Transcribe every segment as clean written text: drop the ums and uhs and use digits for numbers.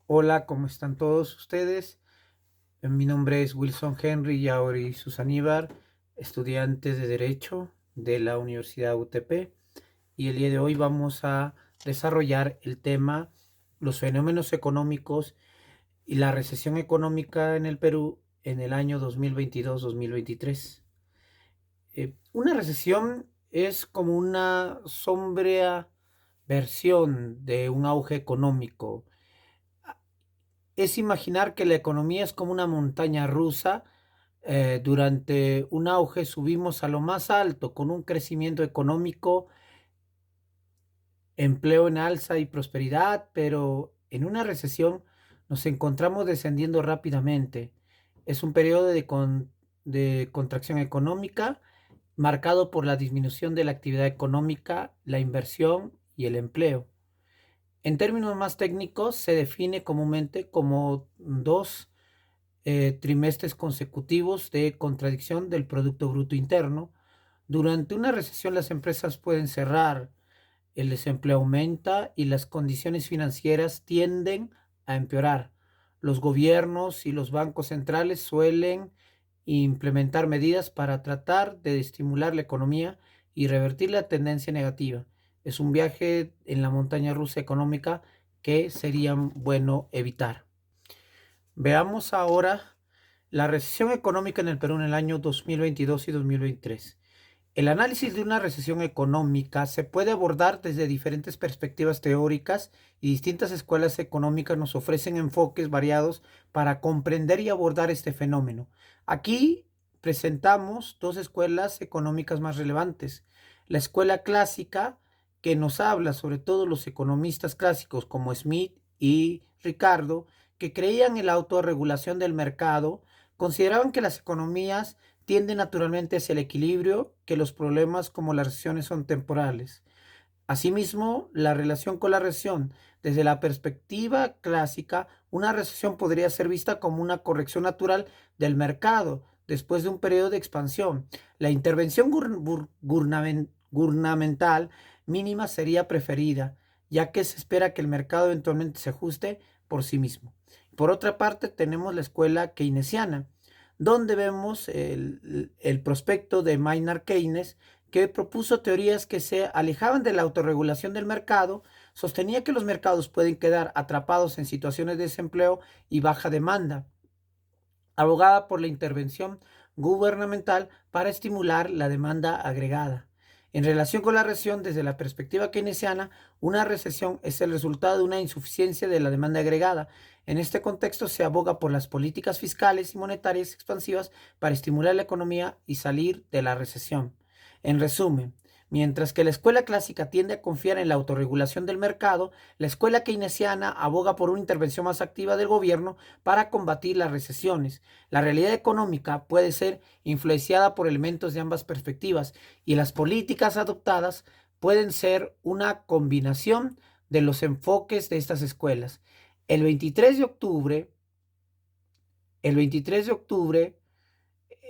Hola, ¿cómo están todos ustedes? Mi nombre es Wilson Henry Yaori Susaníbar, estudiante de Derecho de la Universidad UTP, y el día de hoy vamos a desarrollar el tema los fenómenos económicos y la recesión económica en el Perú en el año 2022-2023. Una recesión es como una sombría versión de un auge económico. Es imaginar que la economía es como una montaña rusa. Durante un auge subimos a lo más alto con un crecimiento económico, empleo en alza y prosperidad, pero en una recesión nos encontramos descendiendo rápidamente. Es un periodo de contracción económica marcado por la disminución de la actividad económica, la inversión y el empleo. En términos más técnicos, se define comúnmente como dos trimestres consecutivos de contradicción del Producto Bruto Interno. Durante una recesión las empresas pueden cerrar, el desempleo aumenta y las condiciones financieras tienden a empeorar. Los gobiernos y los bancos centrales suelen implementar medidas para tratar de estimular la economía y revertir la tendencia negativa. Es un viaje en la montaña rusa económica que sería bueno evitar. Veamos ahora la recesión económica en el Perú en el año 2022 y 2023. El análisis de una recesión económica se puede abordar desde diferentes perspectivas teóricas y distintas escuelas económicas nos ofrecen enfoques variados para comprender y abordar este fenómeno. Aquí presentamos dos escuelas económicas más relevantes. La escuela clásica, que nos habla sobre todo los economistas clásicos como Smith y Ricardo, que creían en la autorregulación del mercado, consideraban que las economías tiende naturalmente hacia el equilibrio, que los problemas como las recesiones son temporales. Asimismo, la relación con la recesión. Desde la perspectiva clásica, una recesión podría ser vista como una corrección natural del mercado después de un periodo de expansión. La intervención gubernamental mínima sería preferida, ya que se espera que el mercado eventualmente se ajuste por sí mismo. Por otra parte, tenemos la escuela keynesiana, donde vemos el prospecto de Maynard Keynes, que propuso teorías que se alejaban de la autorregulación del mercado, sostenía que los mercados pueden quedar atrapados en situaciones de desempleo y baja demanda, abogada por la intervención gubernamental para estimular la demanda agregada. En relación con la recesión, desde la perspectiva keynesiana, una recesión es el resultado de una insuficiencia de la demanda agregada. En este contexto se aboga por las políticas fiscales y monetarias expansivas para estimular la economía y salir de la recesión. En resumen, mientras que la escuela clásica tiende a confiar en la autorregulación del mercado, la escuela keynesiana aboga por una intervención más activa del gobierno para combatir las recesiones. La realidad económica puede ser influenciada por elementos de ambas perspectivas y las políticas adoptadas pueden ser una combinación de los enfoques de estas escuelas. El 23 de octubre, el 23 de octubre,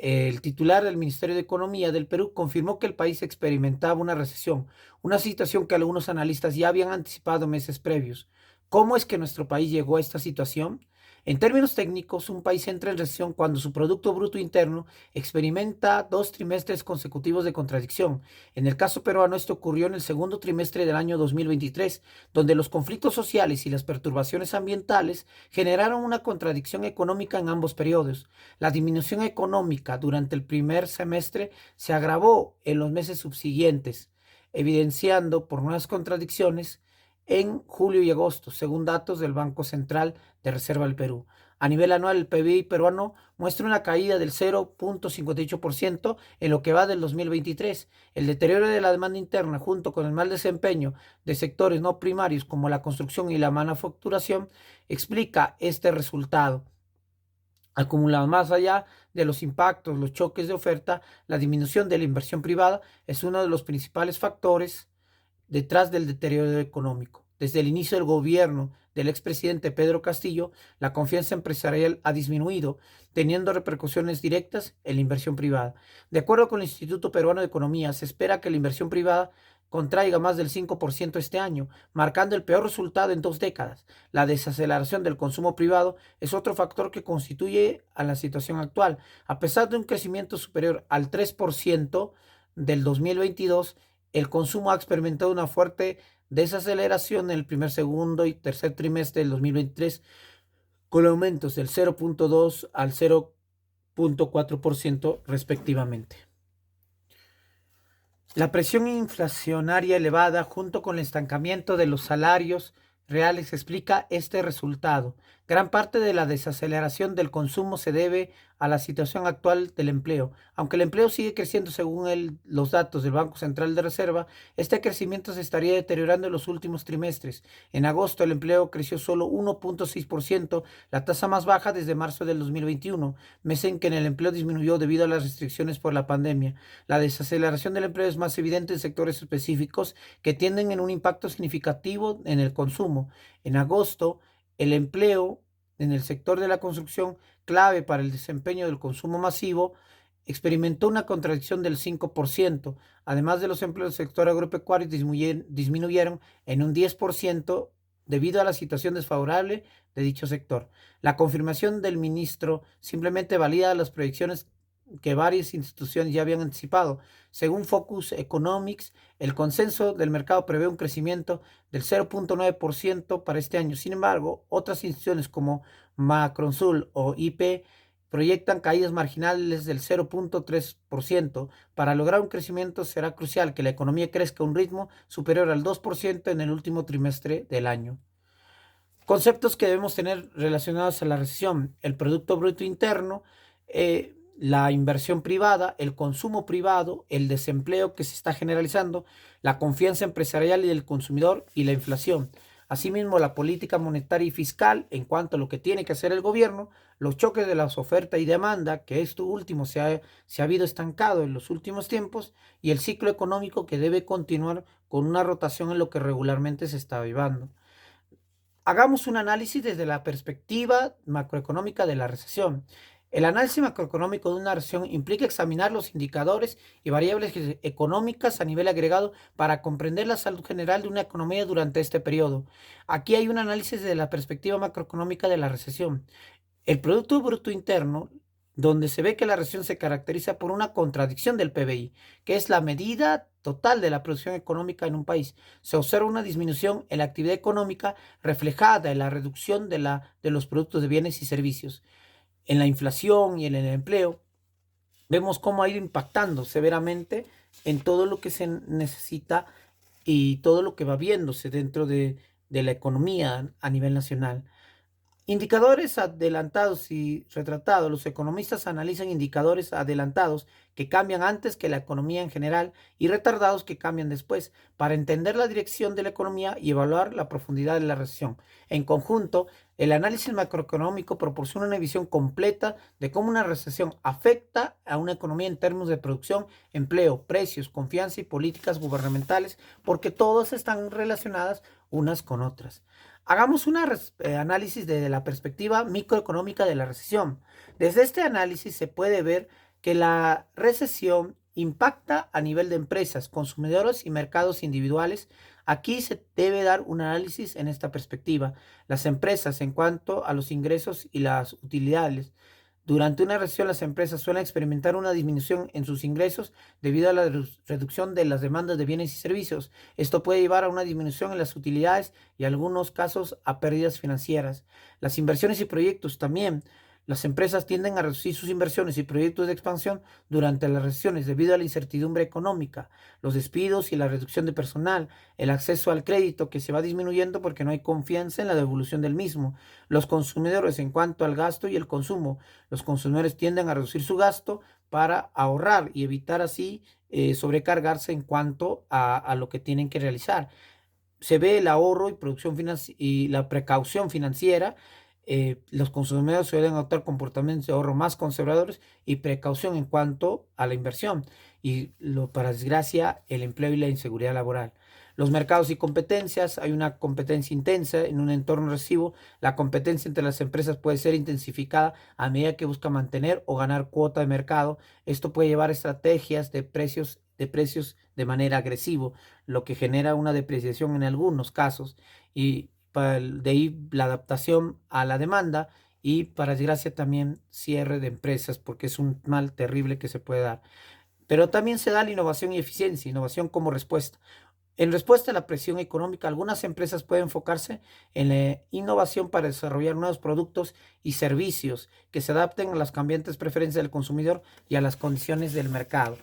el titular del Ministerio de Economía del Perú confirmó que el país experimentaba una recesión, una situación que algunos analistas ya habían anticipado meses previos. ¿Cómo es que nuestro país llegó a esta situación? En términos técnicos, un país entra en recesión cuando su Producto Bruto Interno experimenta dos trimestres consecutivos de contradicción. En el caso peruano, esto ocurrió en el segundo trimestre del año 2023, donde los conflictos sociales y las perturbaciones ambientales generaron una contradicción económica en ambos periodos. La disminución económica durante el primer semestre se agravó en los meses subsiguientes, evidenciando por nuevas contradicciones en julio y agosto, según datos del Banco Central de Reserva del Perú. A nivel anual, el PBI peruano muestra una caída del 0,58% en lo que va del 2023. El deterioro de la demanda interna, junto con el mal desempeño de sectores no primarios como la construcción y la manufacturación, explica este resultado acumulado. Más allá de los impactos, los choques de oferta, la disminución de la inversión privada es uno de los principales factores detrás del deterioro económico. Desde el inicio del gobierno del expresidente Pedro Castillo, la confianza empresarial ha disminuido, teniendo repercusiones directas en la inversión privada. De acuerdo con el Instituto Peruano de Economía, se espera que la inversión privada contraiga más del 5% este año, marcando el peor resultado en 2 décadas. La desaceleración del consumo privado es otro factor que constituye a la situación actual. A pesar de un crecimiento superior al 3% del 2022, el consumo ha experimentado una fuerte desaceleración en el primer, segundo y tercer trimestre del 2023, con aumentos del 0.2 al 0.4% respectivamente. La presión inflacionaria elevada junto con el estancamiento de los salarios reales explica este resultado. Gran parte de la desaceleración del consumo se debe a la situación actual del empleo. Aunque el empleo sigue creciendo según los datos del Banco Central de Reserva, este crecimiento se estaría deteriorando en los últimos trimestres. En agosto el empleo creció solo 1.6%, la tasa más baja desde marzo del 2021, mes en que el empleo disminuyó debido a las restricciones por la pandemia. La desaceleración del empleo es más evidente en sectores específicos que tienden en un impacto significativo en el consumo. En agosto, el empleo en el sector de la construcción, clave para el desempeño del consumo masivo, experimentó una contracción del 5%. Además de los empleos del sector agropecuario disminuyeron en un 10% debido a la situación desfavorable de dicho sector. La confirmación del ministro simplemente valida las proyecciones que varias instituciones ya habían anticipado. Según Focus Economics, el consenso del mercado prevé un crecimiento del 0.9% para este año. Sin embargo, otras instituciones como Macrosul o IP proyectan caídas marginales del 0.3%. Para lograr un crecimiento será crucial que la economía crezca a un ritmo superior al 2% en el último trimestre del año. Conceptos que debemos tener relacionados a la recesión: el Producto Bruto Interno, la inversión privada, el consumo privado, el desempleo que se está generalizando, la confianza empresarial y del consumidor y la inflación. Asimismo, la política monetaria y fiscal en cuanto a lo que tiene que hacer el gobierno, los choques de las oferta y demanda, que esto último se ha habido estancado en los últimos tiempos, y el ciclo económico que debe continuar con una rotación en lo que regularmente se está vivando. Hagamos un análisis desde la perspectiva macroeconómica de la recesión. El análisis macroeconómico de una recesión implica examinar los indicadores y variables económicas a nivel agregado para comprender la salud general de una economía durante este periodo. Aquí hay un análisis de la perspectiva macroeconómica de la recesión. El Producto Bruto Interno, donde se ve que la recesión se caracteriza por una contradicción del PBI, que es la medida total de la producción económica en un país. Se observa una disminución en la actividad económica reflejada en la reducción de los productos de bienes y servicios. En la inflación y en el empleo, vemos cómo ha ido impactando severamente en todo lo que se necesita y todo lo que va viéndose dentro de la economía a nivel nacional. Indicadores adelantados y retratados. Los economistas analizan indicadores adelantados que cambian antes que la economía en general y retardados que cambian después para entender la dirección de la economía y evaluar la profundidad de la recesión. En conjunto, el análisis macroeconómico proporciona una visión completa de cómo una recesión afecta a una economía en términos de producción, empleo, precios, confianza y políticas gubernamentales, porque todas están relacionadas unas con otras. Hagamos un análisis desde la perspectiva microeconómica de la recesión. Desde este análisis se puede ver que la recesión impacta a nivel de empresas, consumidores y mercados individuales. Aquí se debe dar un análisis en esta perspectiva. Las empresas en cuanto a los ingresos y las utilidades. Durante una recesión, las empresas suelen experimentar una disminución en sus ingresos debido a la reducción de las demandas de bienes y servicios. Esto puede llevar a una disminución en las utilidades y en algunos casos a pérdidas financieras. Las inversiones y proyectos también. Las empresas tienden a reducir sus inversiones y proyectos de expansión durante las recesiones debido a la incertidumbre económica, los despidos y la reducción de personal, el acceso al crédito que se va disminuyendo porque no hay confianza en la devolución del mismo. Los consumidores en cuanto al gasto y el consumo. Los consumidores tienden a reducir su gasto para ahorrar y evitar así sobrecargarse en cuanto a lo que tienen que realizar. Se ve el ahorro y producción y la precaución financiera. Los consumidores suelen adoptar comportamientos de ahorro más conservadores y precaución en cuanto a la inversión y, para desgracia, el empleo y la inseguridad laboral. Los mercados y competencias. Hay una competencia intensa en un entorno recesivo. La competencia entre las empresas puede ser intensificada a medida que busca mantener o ganar cuota de mercado. Esto puede llevar a estrategias de precios de precios de manera agresiva, lo que genera una depreciación en algunos casos y de ahí la adaptación a la demanda y para desgracia también cierre de empresas porque es un mal terrible que se puede dar. Pero también se da la innovación y eficiencia, innovación como respuesta. En respuesta a la presión económica, algunas empresas pueden enfocarse en la innovación para desarrollar nuevos productos y servicios que se adapten a las cambiantes preferencias del consumidor y a las condiciones del mercado.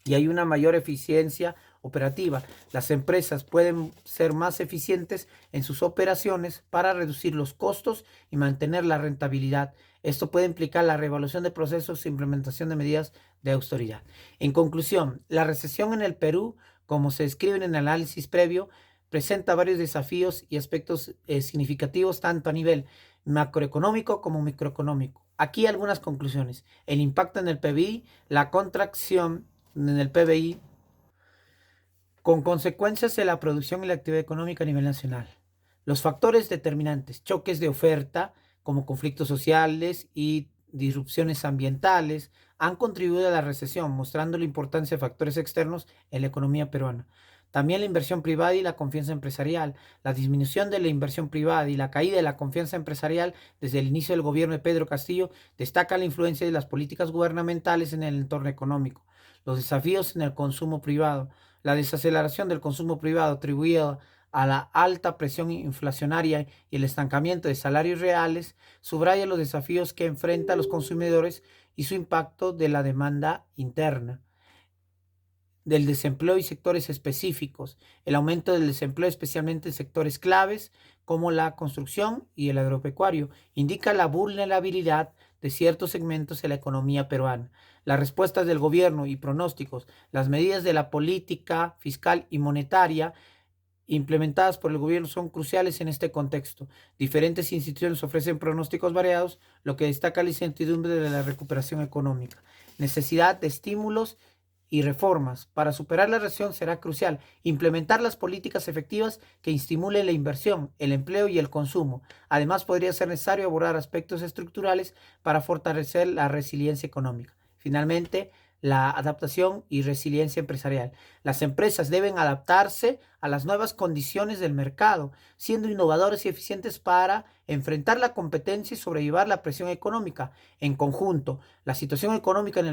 Y hay una mayor eficiencia operativa. Las empresas pueden ser más eficientes en sus operaciones para reducir los costos y mantener la rentabilidad. Esto puede implicar la reevaluación de procesos e implementación de medidas de austeridad. En conclusión, la recesión en el Perú, como se describe en el análisis previo, presenta varios desafíos y aspectos significativos tanto a nivel macroeconómico como microeconómico. Aquí algunas conclusiones. El impacto en el PBI, la contracción en el PBI, con consecuencias en la producción y la actividad económica a nivel nacional. Los factores determinantes, choques de oferta, como conflictos sociales y disrupciones ambientales, han contribuido a la recesión, mostrando la importancia de factores externos en la economía peruana. También la inversión privada y la confianza empresarial. La disminución de la inversión privada y la caída de la confianza empresarial desde el inicio del gobierno de Pedro Castillo destaca la influencia de las políticas gubernamentales en el entorno económico. Los desafíos en el consumo privado. La desaceleración del consumo privado atribuida a la alta presión inflacionaria y el estancamiento de salarios reales subraya los desafíos que enfrentan los consumidores y su impacto de la demanda interna, del desempleo y sectores específicos, el aumento del desempleo especialmente en sectores claves como la construcción y el agropecuario, indica la vulnerabilidad de ciertos segmentos de la economía peruana. Las respuestas del gobierno y pronósticos, las medidas de la política fiscal y monetaria implementadas por el gobierno son cruciales en este contexto. Diferentes instituciones ofrecen pronósticos variados, lo que destaca la incertidumbre de la recuperación económica. Necesidad de estímulos y reformas. Para superar la recesión será crucial implementar las políticas efectivas que estimulen la inversión, el empleo y el consumo. Además, podría ser necesario abordar aspectos estructurales para fortalecer la resiliencia económica. Finalmente, la adaptación y resiliencia empresarial. Las empresas deben adaptarse a las nuevas condiciones del mercado, siendo innovadores y eficientes para enfrentar la competencia y sobrellevar la presión económica. En conjunto, la situación económica en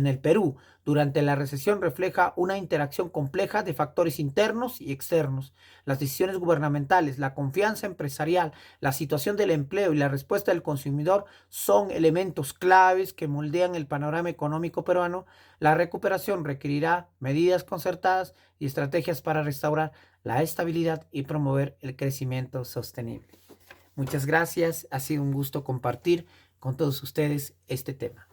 el Perú durante la recesión refleja una interacción compleja de factores internos y externos. Las decisiones gubernamentales, la confianza empresarial, la situación del empleo y la respuesta del consumidor son elementos claves que moldean el panorama económico peruano. La recuperación requerirá medidas concertadas y estrategias para restaurar la estabilidad y promover el crecimiento sostenible. Muchas gracias, ha sido un gusto compartir con todos ustedes este tema.